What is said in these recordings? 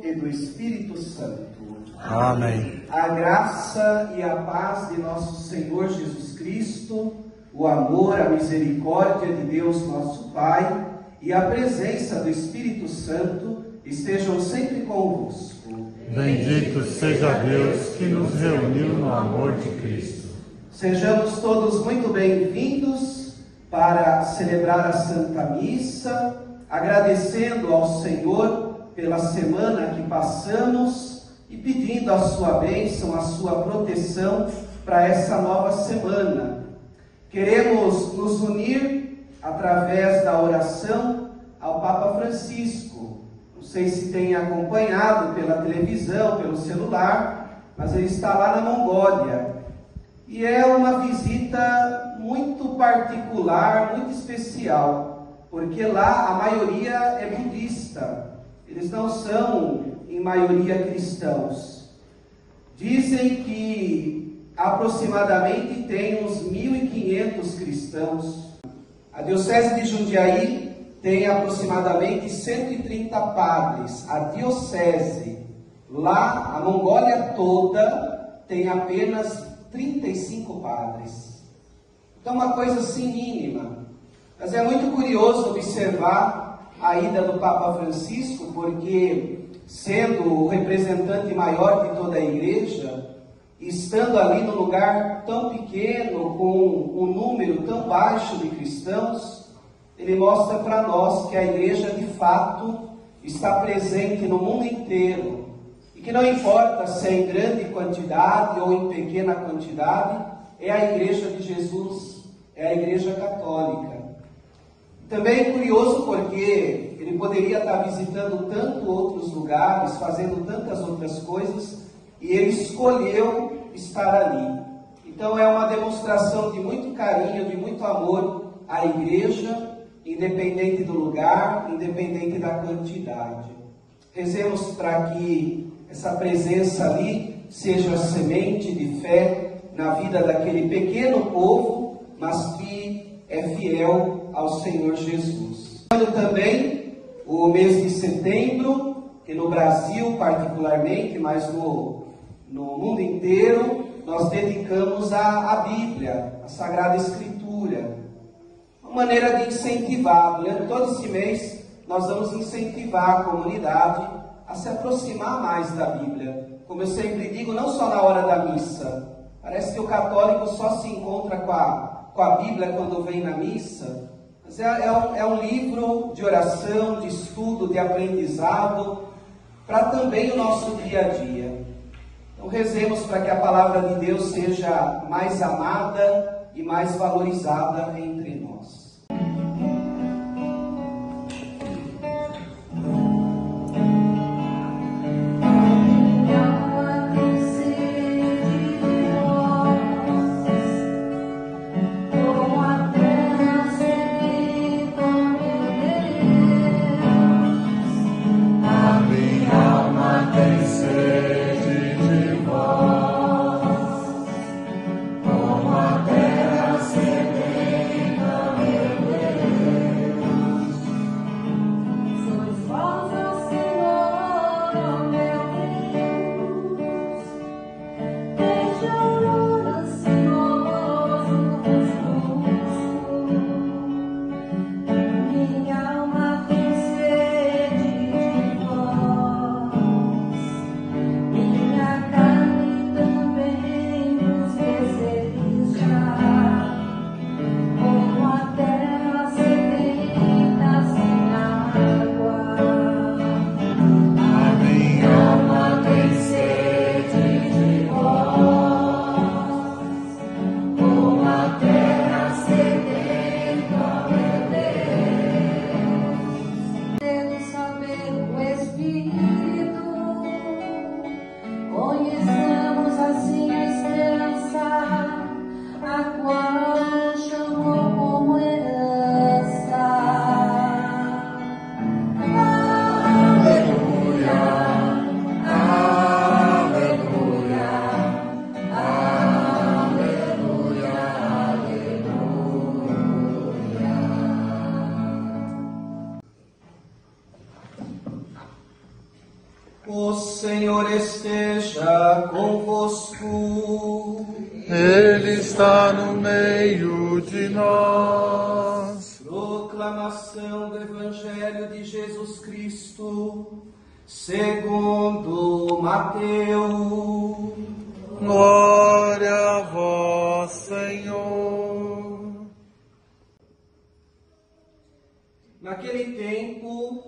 e do Espírito Santo. Amém. A graça e a paz de nosso Senhor Jesus Cristo, o amor, a misericórdia de Deus nosso Pai e a presença do Espírito Santo estejam sempre convosco. Bendito seja Deus que nos reuniu no amor de Cristo. Sejamos todos muito bem-vindos para celebrar a Santa Missa, agradecendo ao Senhor pela semana que passamos e pedindo a sua bênção, a sua proteção para essa nova semana. Queremos nos unir através da oração ao Papa Francisco. Não sei se tem acompanhado pela televisão, pelo celular, mas ele está lá na Mongólia. E é uma visita muito particular, muito especial, porque lá a maioria é budista. Eles não são, em maioria, cristãos. Dizem que aproximadamente tem uns 1.500 cristãos. A Diocese de Jundiaí tem aproximadamente 130 padres. A Diocese, lá, a Mongólia toda, tem apenas 35 padres. Então, uma coisa assim mínima. Mas é muito curioso observar a ida do Papa Francisco, porque, sendo o representante maior de toda a Igreja, estando ali num lugar tão pequeno, com um número tão baixo de cristãos, ele mostra para nós que a Igreja, de fato, está presente no mundo inteiro. E que não importa se é em grande quantidade ou em pequena quantidade, é a Igreja de Jesus, é a Igreja Católica. Também é curioso porque ele poderia estar visitando tantos outros lugares, fazendo tantas outras coisas, e ele escolheu estar ali. Então é uma demonstração de muito carinho, de muito amor à Igreja, independente do lugar, independente da quantidade. Rezemos para que essa presença ali seja semente de fé na vida daquele pequeno povo, mas que é fiel ao Senhor Jesus. Também o mês de setembro, que no Brasil particularmente, mas no mundo inteiro, nós dedicamos à Bíblia, à Sagrada Escritura. Uma maneira de incentivar. Durante todo esse mês, nós vamos incentivar a comunidade a se aproximar mais da Bíblia. Como eu sempre digo, não só na hora da missa. Parece que o católico só se encontra com a Bíblia quando vem na missa. Mas é um livro de oração, de estudo, de aprendizado, para também o nosso dia a dia. Então rezemos para que a palavra de Deus seja mais amada e mais valorizada entre nós. Como a terra sedenta O Senhor esteja convosco. Ele está no meio de nós. Proclamação do Evangelho de Jesus Cristo, segundo Mateus. Glória a vós, Senhor. Naquele tempo,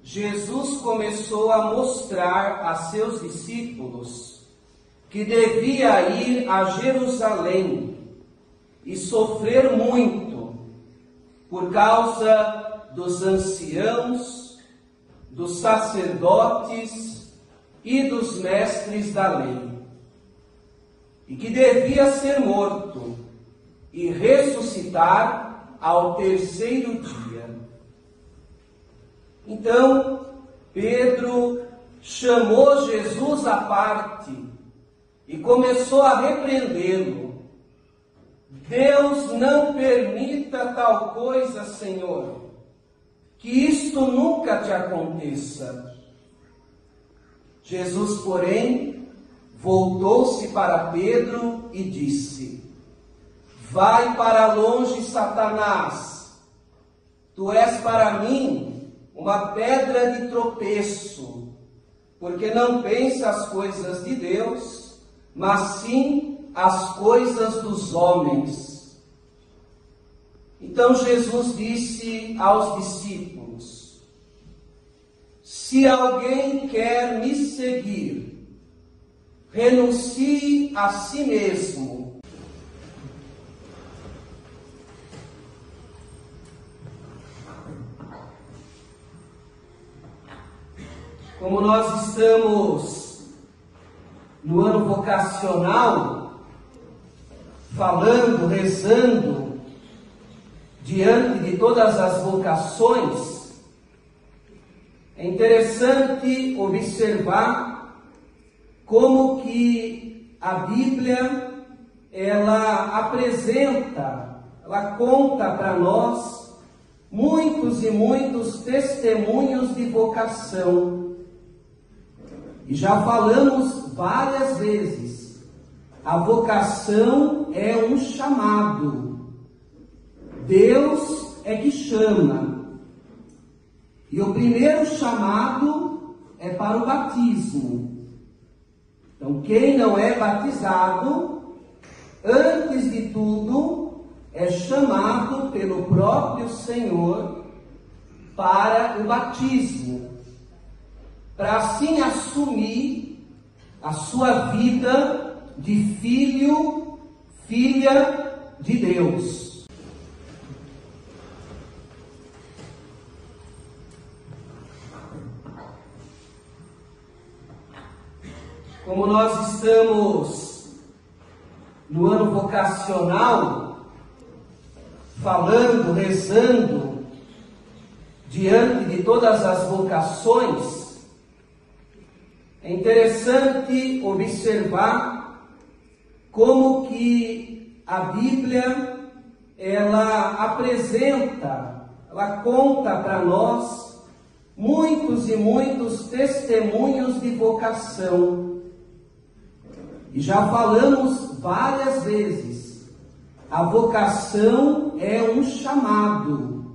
Jesus começou a mostrar a seus discípulos que devia ir a Jerusalém e sofrer muito por causa dos anciãos, dos sacerdotes e dos mestres da lei, e que devia ser morto e ressuscitar ao terceiro dia. Então, Pedro chamou Jesus à parte e começou a repreendê-lo. Deus não permita tal coisa, Senhor, que isto nunca te aconteça. Jesus, porém, voltou-se para Pedro e disse: Vai para longe, Satanás, tu és para mim uma pedra de tropeço, porque não pensa as coisas de Deus, mas sim as coisas dos homens. Então Jesus disse aos discípulos: Se alguém quer me seguir, renuncie a si mesmo. Como nós estamos no ano vocacional, falando, rezando, diante de todas as vocações, é interessante observar como que a Bíblia, ela apresenta, ela conta para nós muitos e muitos testemunhos de vocação. E já falamos várias vezes, a vocação é um chamado. Deus é que chama. E o primeiro chamado é para o batismo. Então, quem não é batizado, antes de tudo, é chamado pelo próprio Senhor para o batismo, para assim assumir a sua vida de filho, filha de Deus. Como nós estamos no ano vocacional, falando, rezando, diante de todas as vocações, é interessante observar como que a Bíblia, ela apresenta, ela conta para nós muitos e muitos testemunhos de vocação. E já falamos várias vezes, a vocação é um chamado.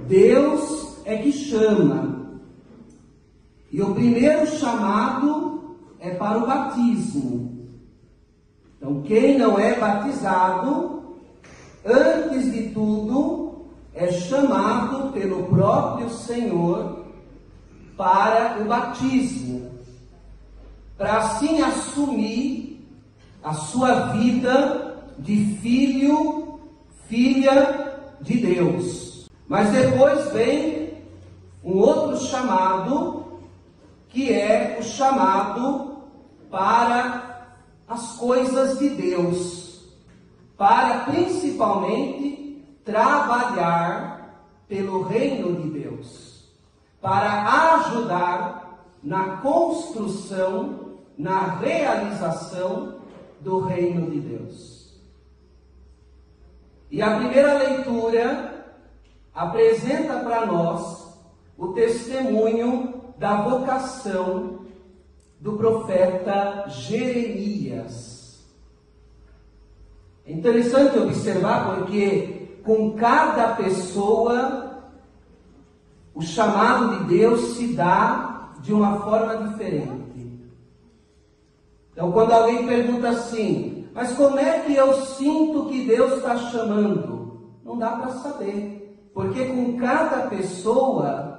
Deus é que chama. E o primeiro chamado é para o batismo. Então, quem não é batizado, antes de tudo, é chamado pelo próprio Senhor para o batismo, para assim assumir a sua vida de filho, filha de Deus. Mas depois vem um outro chamado, que é o chamado para as coisas de Deus, para principalmente trabalhar pelo reino de Deus, para ajudar na construção, na realização do reino de Deus. E a primeira leitura apresenta para nós o testemunho da vocação do profeta Jeremias. É interessante observar porque com cada pessoa o chamado de Deus se dá de uma forma diferente. Então, quando alguém pergunta assim, mas como é que eu sinto que Deus está chamando? Não dá para saber, porque com cada pessoa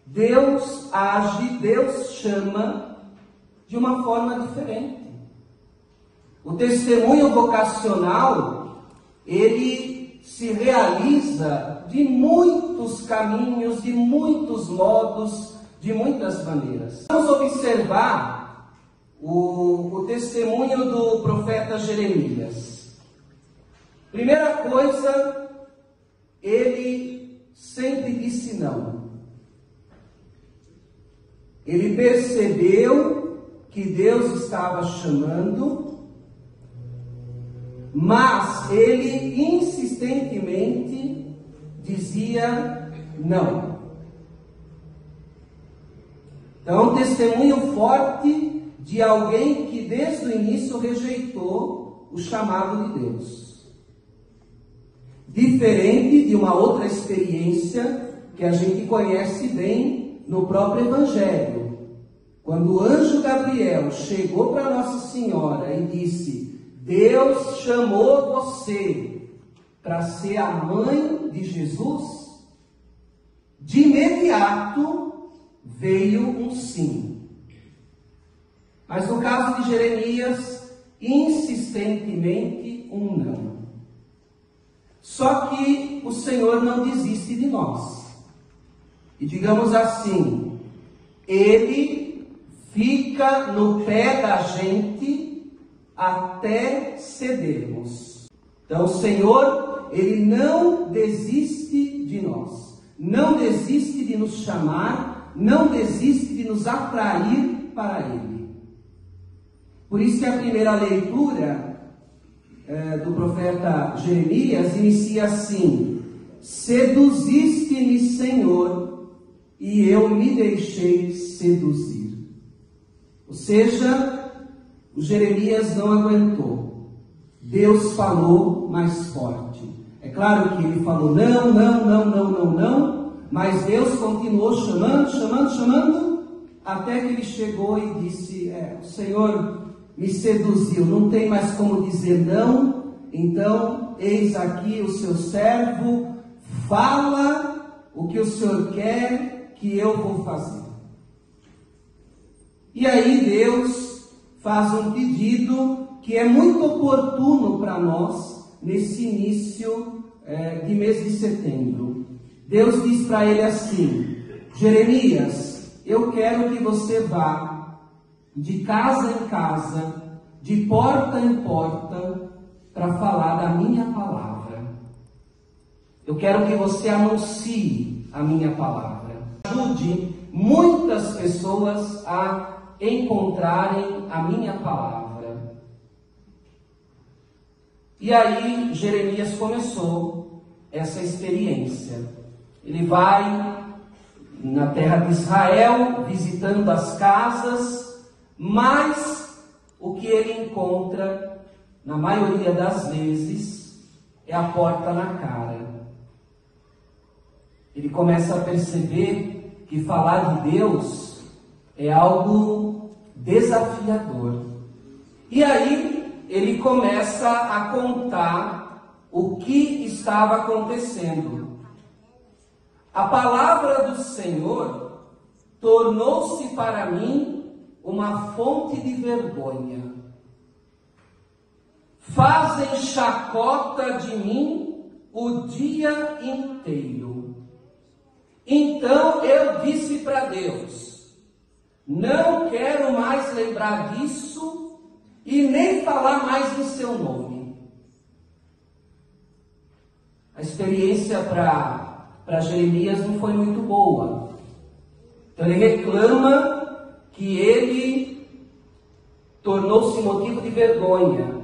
Deus age, Deus chama de uma forma diferente. O testemunho vocacional, ele se realiza de muitos caminhos, de muitos modos, de muitas maneiras. Vamos observar o testemunho do profeta Jeremias. Primeira coisa, ele sempre disse não. Ele percebeu que Deus estava chamando, mas ele insistentemente dizia não. Então, um testemunho forte de alguém que desde o início rejeitou o chamado de Deus. Diferente de uma outra experiência que a gente conhece bem no próprio Evangelho. Quando o anjo Gabriel chegou para Nossa Senhora e disse: Deus chamou você para ser a mãe de Jesus, de imediato veio um sim. Mas no caso de Jeremias, insistentemente um não. Só que o Senhor não desiste de nós. E digamos assim, Ele fica no pé da gente até cedermos. Então o Senhor, Ele não desiste de nós. Não desiste de nos chamar, não desiste de nos atrair para Ele. Por isso que a primeira leitura do profeta Jeremias inicia assim: seduziste-me, Senhor, e eu me deixei seduzir. Ou seja, o Jeremias não aguentou. Deus falou mais forte. É claro que ele falou não, mas Deus continuou chamando, até que ele chegou e disse: o Senhor me seduziu, não tem mais como dizer não, então eis aqui o seu servo, fala o que o Senhor quer que eu vou fazer. E aí Deus faz um pedido que é muito oportuno para nós nesse início de mês de setembro. Deus diz para ele assim: Jeremias, eu quero que você vá de casa em casa, de porta em porta, para falar da minha palavra. Eu quero que você anuncie a minha palavra. Ajude muitas pessoas a encontrarem a minha palavra. E aí Jeremias começou essa experiência. Ele vai na terra de Israel, visitando as casas, mas o que ele encontra, na maioria das vezes, é a porta na cara. Ele começa a perceber que falar de Deus é algo desafiador. E aí ele começa a contar o que estava acontecendo. A palavra do Senhor tornou-se para mim uma fonte de vergonha. Fazem chacota de mim o dia inteiro. Então eu disse para Deus: não quero mais lembrar disso e nem falar mais em seu nome. A experiência para Jeremias não foi muito boa. Então ele reclama que ele tornou-se motivo de vergonha.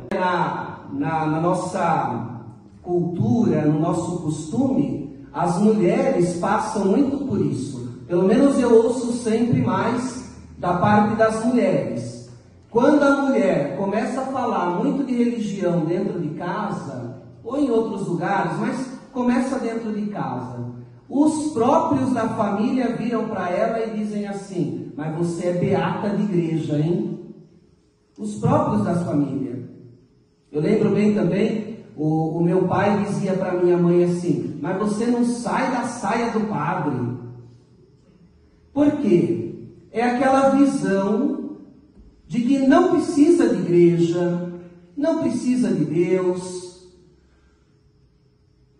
Na nossa cultura, no nosso costume, as mulheres passam muito por isso. pelo menos eu ouço sempre mais da parte das mulheres. Quando a mulher começa a falar muito de religião dentro de casa, ou em outros lugares, mas começa dentro de casa, os próprios da família viram para ela e dizem assim: mas você é beata de igreja, hein? Os próprios das famílias. Eu lembro bem também, o meu pai dizia para minha mãe assim: mas você não sai da saia do padre. Por quê? É aquela visão de que não precisa de igreja, não precisa de Deus.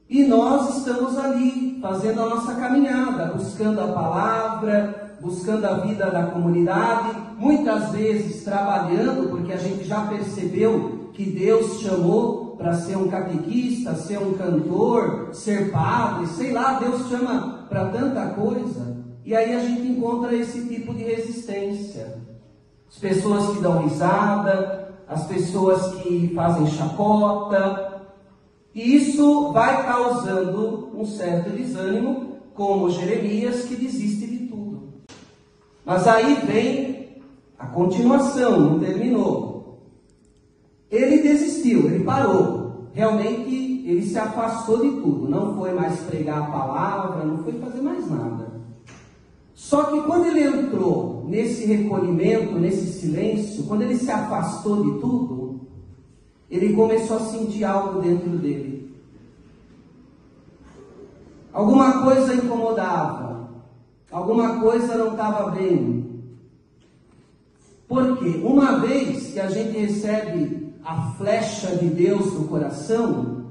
E nós estamos ali, fazendo a nossa caminhada, buscando a palavra, buscando a vida da comunidade, muitas vezes trabalhando, porque a gente já percebeu que Deus chamou para ser um catequista, ser um cantor, ser padre, sei lá, Deus chama para tanta coisa. E aí a gente encontra esse tipo de resistência. As pessoas que dão risada, as pessoas que fazem chacota. E isso vai causando um certo desânimo, como Jeremias, que desiste de tudo. Mas aí vem a continuação, não terminou. Ele desistiu, ele parou. Realmente ele se afastou de tudo. Não foi mais pregar a palavra, não foi fazer mais nada. Só que quando ele entrou nesse recolhimento, nesse silêncio, quando ele se afastou de tudo, ele começou a sentir algo dentro dele. Alguma coisa incomodava, alguma coisa não estava bem. Por quê? Uma vez que a gente recebe a flecha de Deus no coração,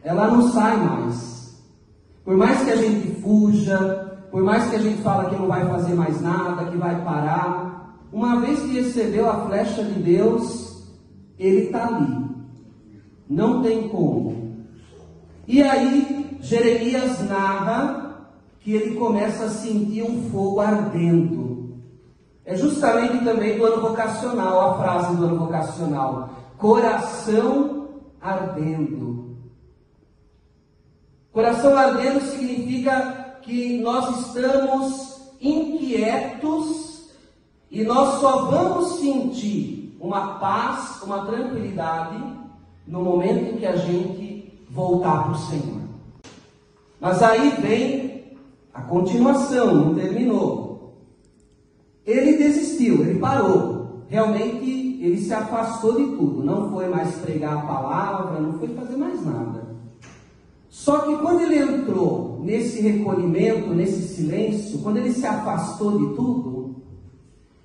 ela não sai mais. Por mais que a gente fuja, por mais que a gente fala que não vai fazer mais nada, que vai parar, uma vez que recebeu a flecha de Deus, ele está ali, não tem como. E aí Jeremias narra que ele começa a sentir um fogo ardendo. É justamente também do ano vocacional, a frase do ano vocacional: coração ardendo. Coração ardendo significa que nós estamos inquietos e nós só vamos sentir uma paz, uma tranquilidade no momento em que a gente voltar para o Senhor. Mas aí vem a continuação, não terminou. Ele desistiu, ele parou. Realmente ele se afastou de tudo. Não foi mais pregar a palavra, não foi fazer mais nada. Só que quando ele entrou nesse recolhimento, nesse silêncio, quando ele se afastou de tudo,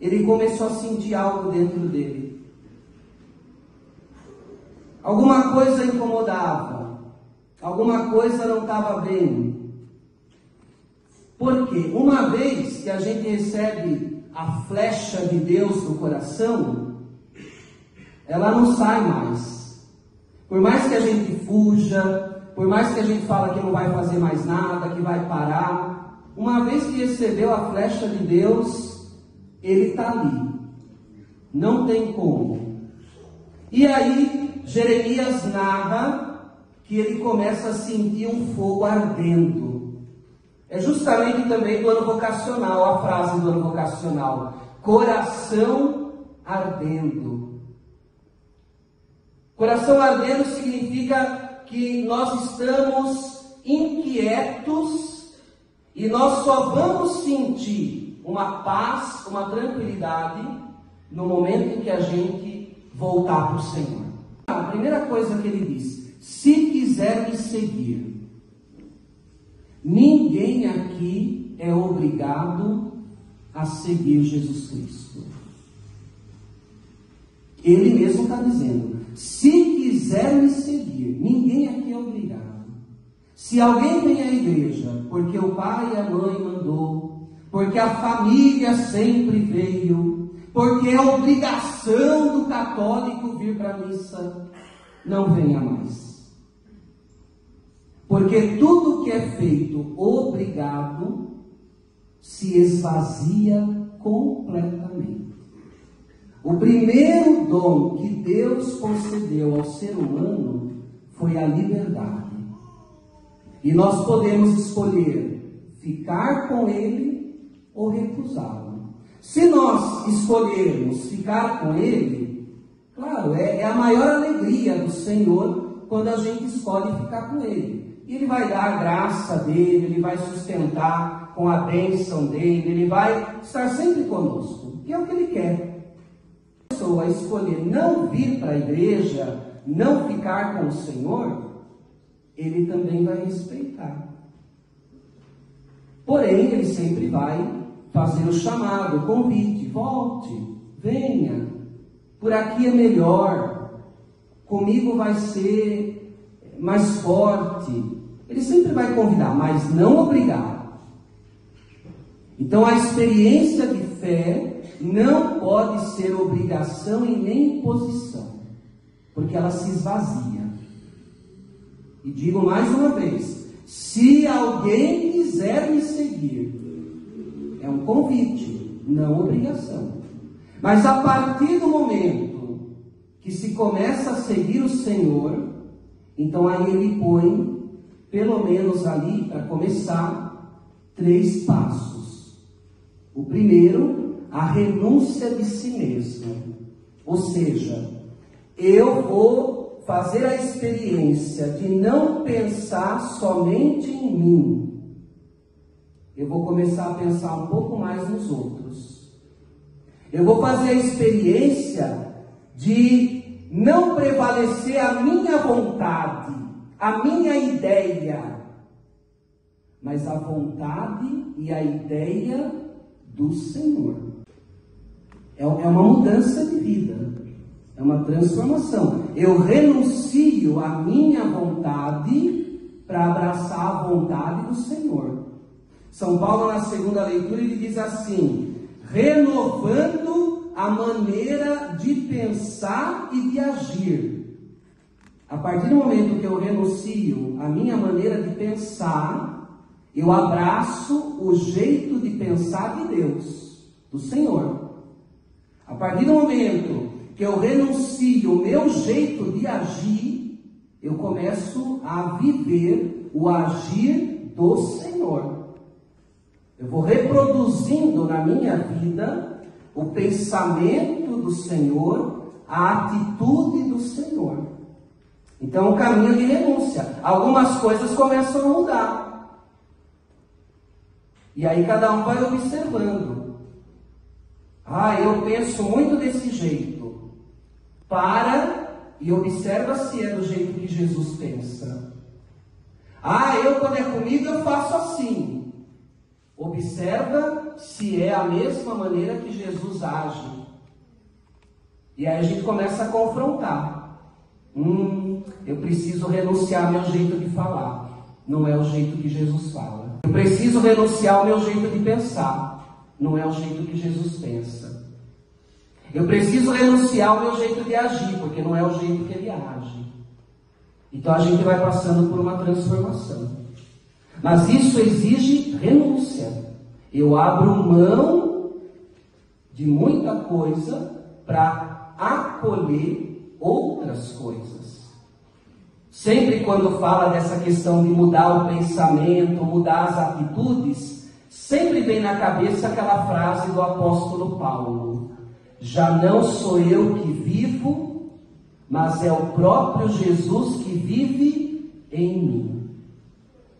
ele começou a sentir algo dentro dele. Alguma coisa incomodava, alguma coisa não estava bem. Por quê? Uma vez que a gente recebe a flecha de Deus no coração, ela não sai mais. Por mais que a gente fuja, por mais que a gente fala que não vai fazer mais nada, que vai parar, uma vez que recebeu a flecha de Deus, ele está ali, não tem como. E aí Jeremias narra que ele começa a sentir um fogo ardendo. É justamente também do ano vocacional, a frase do ano vocacional: coração ardendo. Coração ardendo significa que nós estamos inquietos e nós só vamos sentir uma paz, uma tranquilidade no momento em que a gente voltar para o Senhor. A primeira coisa que ele diz: se quiser me seguir, ninguém aqui é obrigado a seguir Jesus Cristo. Ele mesmo está dizendo: se quiser me seguir, ninguém aqui é obrigado. Se alguém vem à igreja porque o pai e a mãe mandou, porque a família sempre veio, porque é obrigação do católico vir para a missa, não venha mais. Porque tudo que é feito obrigado se esvazia completamente. O primeiro dom que Deus concedeu ao ser humano foi a liberdade. E nós podemos escolher ficar com Ele ou recusá-lo. Se nós escolhermos ficar com Ele, claro, é a maior alegria do Senhor quando a gente escolhe ficar com Ele. E Ele vai dar a graça dEle, Ele vai sustentar com a bênção dEle, Ele vai estar sempre conosco, que é o que Ele quer. Se a pessoa escolher não vir para a igreja, não ficar com o Senhor, Ele também vai respeitar. Porém, Ele sempre vai fazer o chamado, o convite: volte, venha, por aqui é melhor, comigo vai ser mais forte. Ele sempre vai convidar, mas não obrigar. Então a experiência de fé não pode ser obrigação e nem imposição, porque ela se esvazia. E digo mais uma vez: se alguém quiser me seguir, é um convite, não obrigação. Mas a partir do momento que se começa a seguir o Senhor, então aí Ele põe, pelo menos ali, para começar, 3 passos. O primeiro, a renúncia de si mesmo. Ou seja, eu vou fazer a experiência de não pensar somente em mim. Eu vou começar a pensar um pouco mais nos outros. Eu vou fazer a experiência de não prevalecer a minha vontade, a minha ideia, mas a vontade e a ideia do Senhor. É uma mudança de vida, é uma transformação. Eu renuncio a minha vontade para abraçar a vontade do Senhor. São Paulo, na segunda leitura, ele diz assim: renovando a maneira de pensar e de agir. A partir do momento que eu renuncio a minha maneira de pensar, eu abraço o jeito de pensar de Deus, do Senhor. A partir do momento que eu renuncio o meu jeito de agir, eu começo a viver o agir do Senhor. Eu vou reproduzindo na minha vida o pensamento do Senhor, a atitude do Senhor. Então, o caminho de renúncia. Algumas coisas começam a mudar. E aí cada um vai observando. Eu penso muito desse jeito. Para e observa se é do jeito que Jesus pensa. Quando é comigo, eu faço assim. Observa se é a mesma maneira que Jesus age. E aí a gente começa a confrontar. Eu preciso renunciar ao meu jeito de falar. Não é o jeito que Jesus fala. Eu preciso renunciar ao meu jeito de pensar. Não é o jeito que Jesus pensa. Eu preciso renunciar ao meu jeito de agir, porque não é o jeito que Ele age. Então a gente vai passando por uma transformação. Mas isso exige renúncia. Eu abro mão de muita coisa para acolher outras coisas. Sempre quando fala dessa questão de mudar o pensamento, mudar as atitudes, sempre vem na cabeça aquela frase do apóstolo Paulo: já não sou eu que vivo, mas é o próprio Jesus que vive em mim.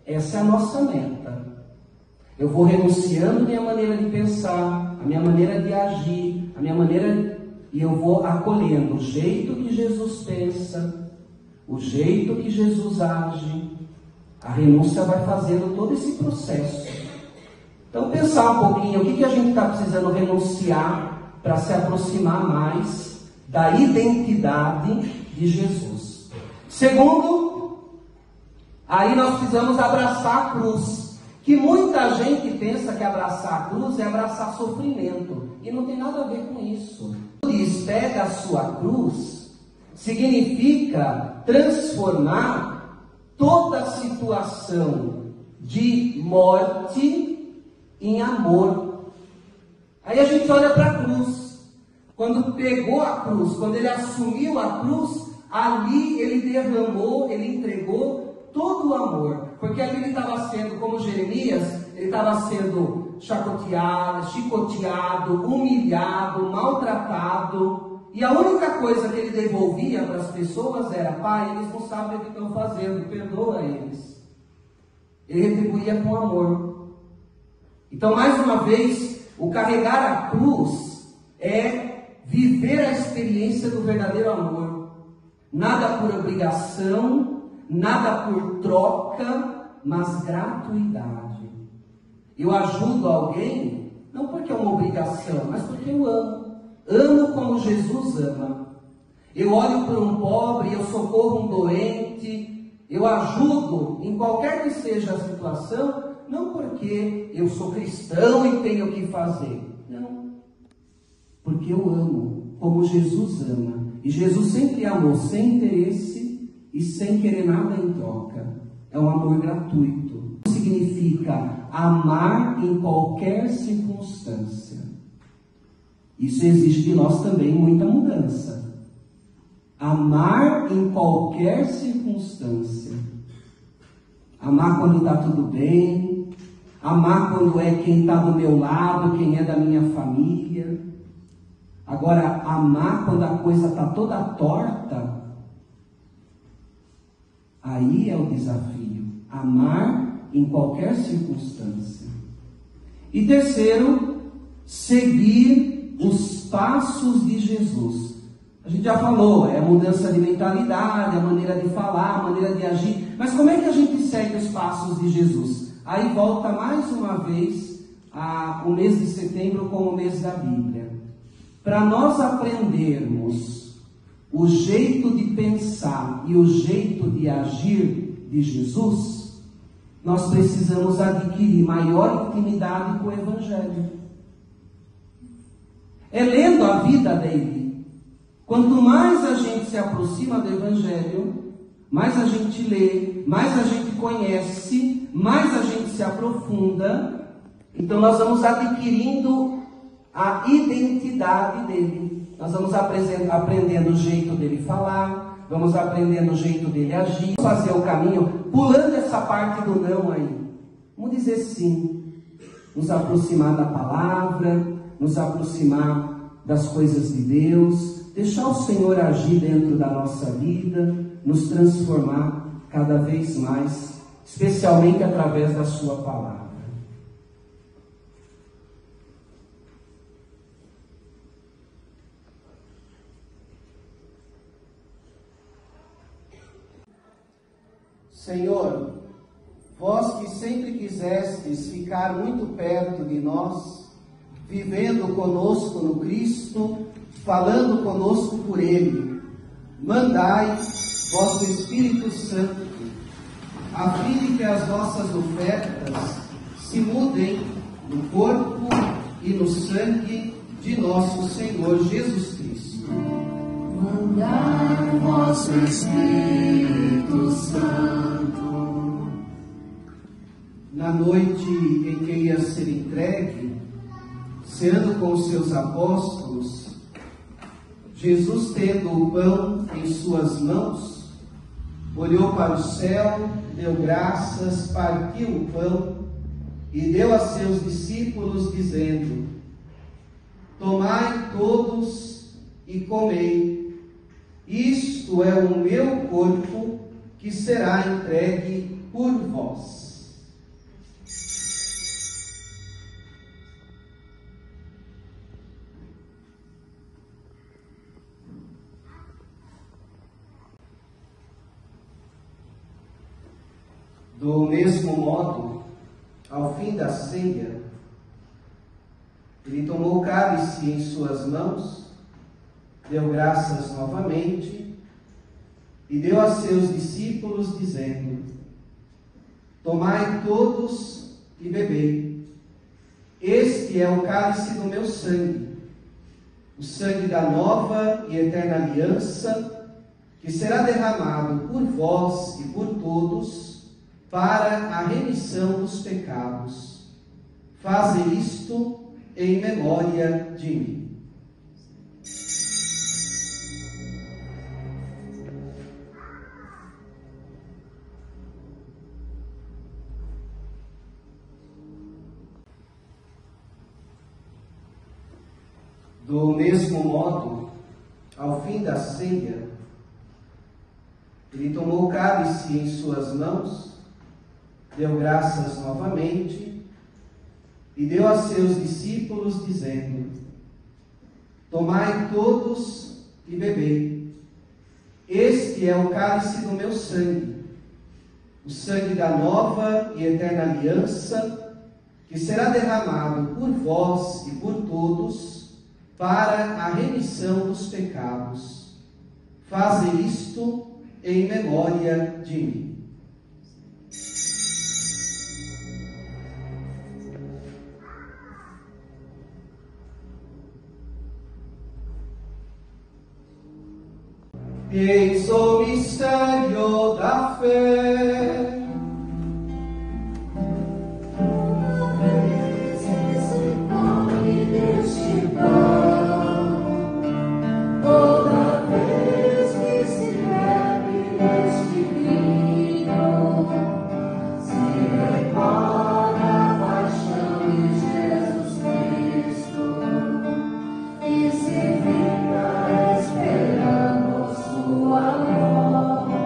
Essa é a nossa meta. Eu vou renunciando a minha maneira de pensar, a minha maneira de agir, a minha maneira, e eu vou acolhendo o jeito que Jesus pensa, o jeito que Jesus age. A renúncia vai fazendo todo esse processo. Então, pensar um pouquinho, o que a gente está precisando renunciar para se aproximar mais da identidade de Jesus. Segundo, aí nós precisamos abraçar a cruz. Que muita gente pensa que abraçar a cruz é abraçar sofrimento. E não tem nada a ver com isso. Diz, pega a sua cruz, significa transformar toda situação de morte em amor. Aí a gente olha para a cruz. Quando pegou a cruz, quando ele assumiu a cruz, ali ele derramou, ele entregou todo o amor, porque ali ele estava sendo, como Jeremias, ele estava sendo chacoteado, chicoteado, humilhado, maltratado. E a única coisa que ele devolvia para as pessoas era: Pai, eles não sabem o que estão fazendo, perdoa eles. Ele retribuía com amor. Então, mais uma vez, o carregar a cruz é viver a experiência do verdadeiro amor. Nada por obrigação, nada por troca, mas gratuidade. Eu ajudo alguém, não porque é uma obrigação, mas porque eu amo. Amo como Jesus ama. Eu olho para um pobre, eu socorro um doente, eu ajudo em qualquer que seja a situação, não porque eu sou cristão e tenho que fazer. Não. Porque eu amo como Jesus ama. E Jesus sempre amou sem interesse e sem querer nada em troca. É um amor gratuito. Significa amar em qualquer circunstância. Isso exige de nós também muita mudança. Amar em qualquer circunstância. Amar quando está tudo bem. Amar quando é quem está do meu lado, quem é da minha família. Agora, amar quando a coisa está toda torta, aí é o desafio. Amar em qualquer circunstância. E terceiro, seguir os passos de Jesus. A gente já falou, é a mudança de mentalidade, a maneira de falar, a maneira de agir. Mas como é que a gente segue os passos de Jesus? Aí volta mais uma vez o mês de setembro como o mês da Bíblia. Para nós aprendermos o jeito de pensar e o jeito de agir de Jesus, nós precisamos adquirir maior intimidade com o Evangelho. É lendo a vida dele. Quanto mais a gente se aproxima do Evangelho, mais a gente lê, mais a gente conhece, mais a gente se aprofunda. Então nós vamos adquirindo a identidade dele. Nós vamos aprendendo o jeito dele falar, vamos aprendendo o jeito dele agir, fazer o caminho, pulando essa parte do não aí. Vamos dizer sim, nos aproximar da palavra, nos aproximar das coisas de Deus, deixar o Senhor agir dentro da nossa vida, nos transformar cada vez mais, especialmente através da sua palavra. Senhor, vós que sempre quisestes ficar muito perto de nós, vivendo conosco no Cristo, falando conosco por Ele, mandai vosso Espírito Santo, a fim de que as nossas ofertas se mudem no corpo e no sangue de nosso Senhor Jesus Cristo. Mandai vosso Espírito Santo. Na noite em que ia ser entregue, ceando com os seus apóstolos, Jesus, tendo o pão em suas mãos, olhou para o céu, deu graças, partiu o pão e deu a seus discípulos, dizendo: tomai todos e comei, isto é o meu corpo que será entregue por vós. Do mesmo modo, ao fim da ceia, ele tomou o cálice em suas mãos, deu graças novamente e deu a seus discípulos, dizendo: tomai todos e bebei. Este é o cálice do meu sangue, o sangue da nova e eterna aliança, que será derramado por vós e por todos para a remissão dos pecados. Fazei isto em memória de mim. Do mesmo modo, ao fim da ceia, ele tomou o cálice em suas mãos, deu graças novamente e deu a seus discípulos, dizendo: tomai todos e bebei. Este é o cálice do meu sangue, o sangue da nova e eterna aliança, que será derramado por vós e por todos para a remissão dos pecados. Faze isto em memória de mim. Eis o mistério da fé. Toda vez que se bebe deste vinho, se recorda a paixão de Jesus Cristo, e se fica esperando sua volta.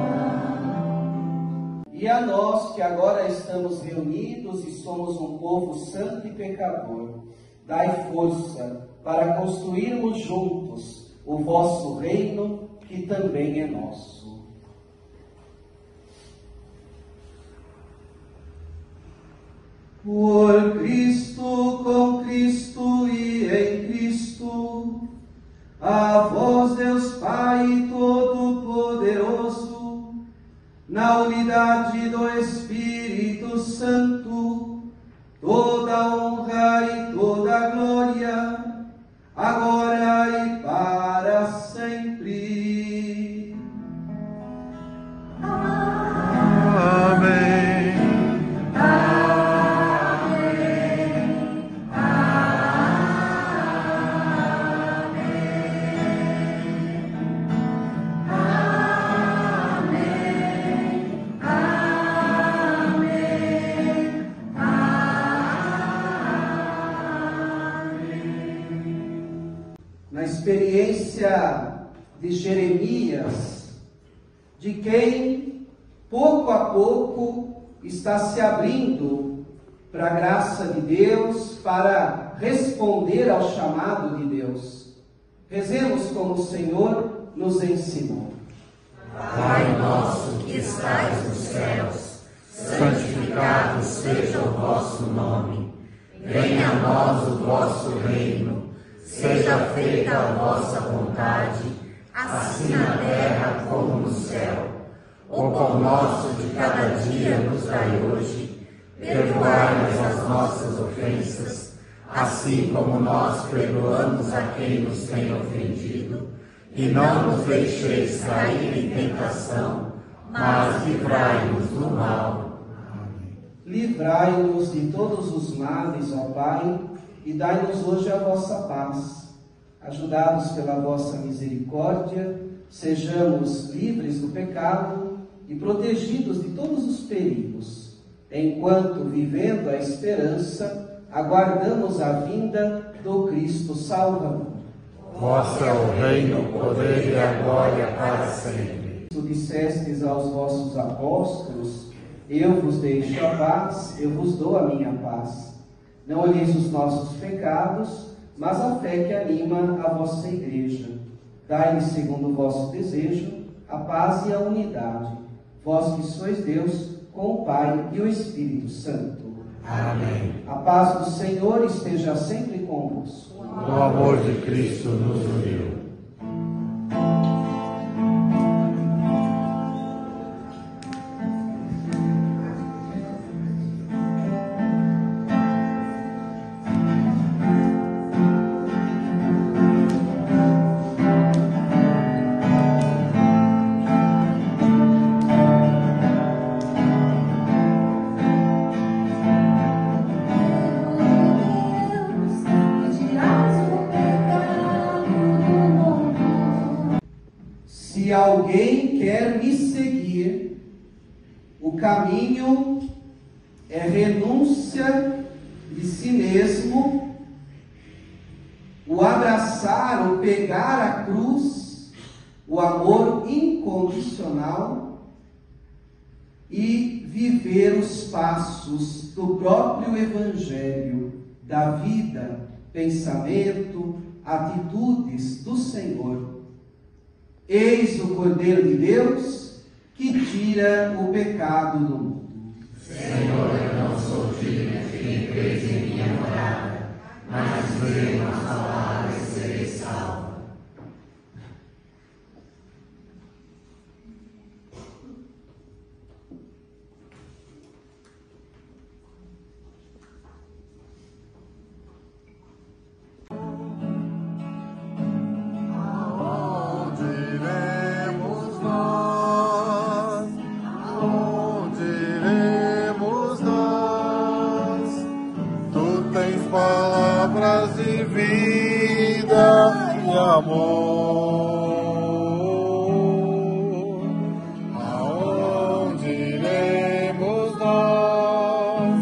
E a nós que agora estamos reunidos e somos um povo santo e pecador, dai força para construirmos juntos o vosso reino, que também é nosso. Por Cristo, com Cristo e em Cristo, a vós, Deus Pai Todo-Poderoso, na unidade do Espírito Santo, toda honra e toda glória, agora e para sempre. Amém. Na experiência de Jeremias, de quem pouco a pouco está se abrindo para a graça de Deus, para responder ao chamado de Deus. Rezemos como o Senhor nos ensinou. Pai nosso que estais nos céus, santificado seja o vosso nome. Venha a nós o vosso reino. Seja feita a vossa vontade, assim na terra como no céu. O pão nosso de cada dia nos dai hoje. Perdoai-nos as nossas ofensas, assim como nós perdoamos a quem nos tem ofendido. E não nos deixeis cair em tentação, mas livrai-nos do mal. Livrai-nos de todos os males, ó Pai, e dai-nos hoje a vossa paz. Ajudados pela vossa misericórdia, sejamos livres do pecado e protegidos de todos os perigos, enquanto, vivendo a esperança, aguardamos a vinda do Cristo Salvador. Vosso é o reino, o poder e a glória para sempre. Tu dissestes aos vossos apóstolos: eu vos deixo a paz, eu vos dou a minha paz. Não olheis os nossos pecados, mas a fé que anima a vossa igreja. Dai-lhe, segundo o vosso desejo, a paz e a unidade, vós que sois Deus, com o Pai e o Espírito Santo. Amém. A paz do Senhor esteja sempre convosco. O amor de Cristo nos uniu. Se alguém quer me seguir, o caminho é renúncia de si mesmo, o o abraçar, o pegar a cruz, o amor incondicional e viver os passos do próprio Evangelho, da vida, pensamento, atitudes do Senhor. Eis o Cordeiro de Deus que tira o pecado do mundo. Senhor, eu não sou digno que entreis em minha morada, mas dê uma palavra e serei salvo. Palavras de vida e amor. Aonde iremos nós?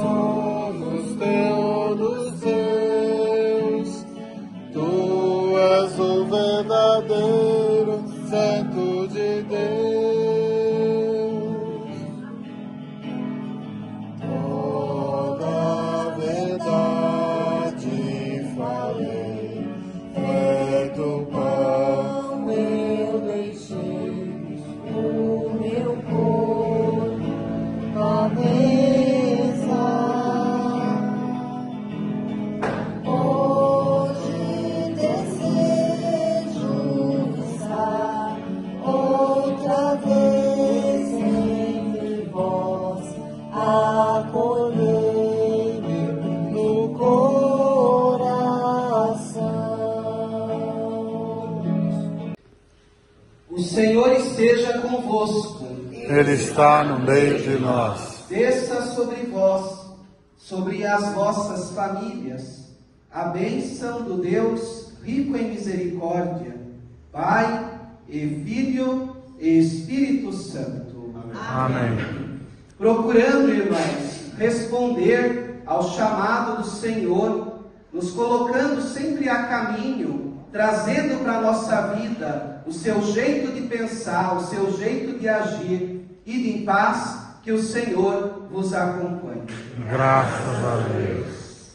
Somos todos teus. Tu és o verdadeiro Santo de Deus. O Senhor esteja convosco. Ele está no meio de nós. Desça sobre vós, sobre as vossas famílias, a bênção do Deus rico em misericórdia, Pai e Filho e Espírito Santo. Amém. Procurando, irmãos, responder ao chamado do Senhor, nos colocando sempre a caminho, trazendo para a nossa vida o seu jeito de pensar, o seu jeito de agir, ide em paz, que o Senhor vos acompanhe. Graças a Deus.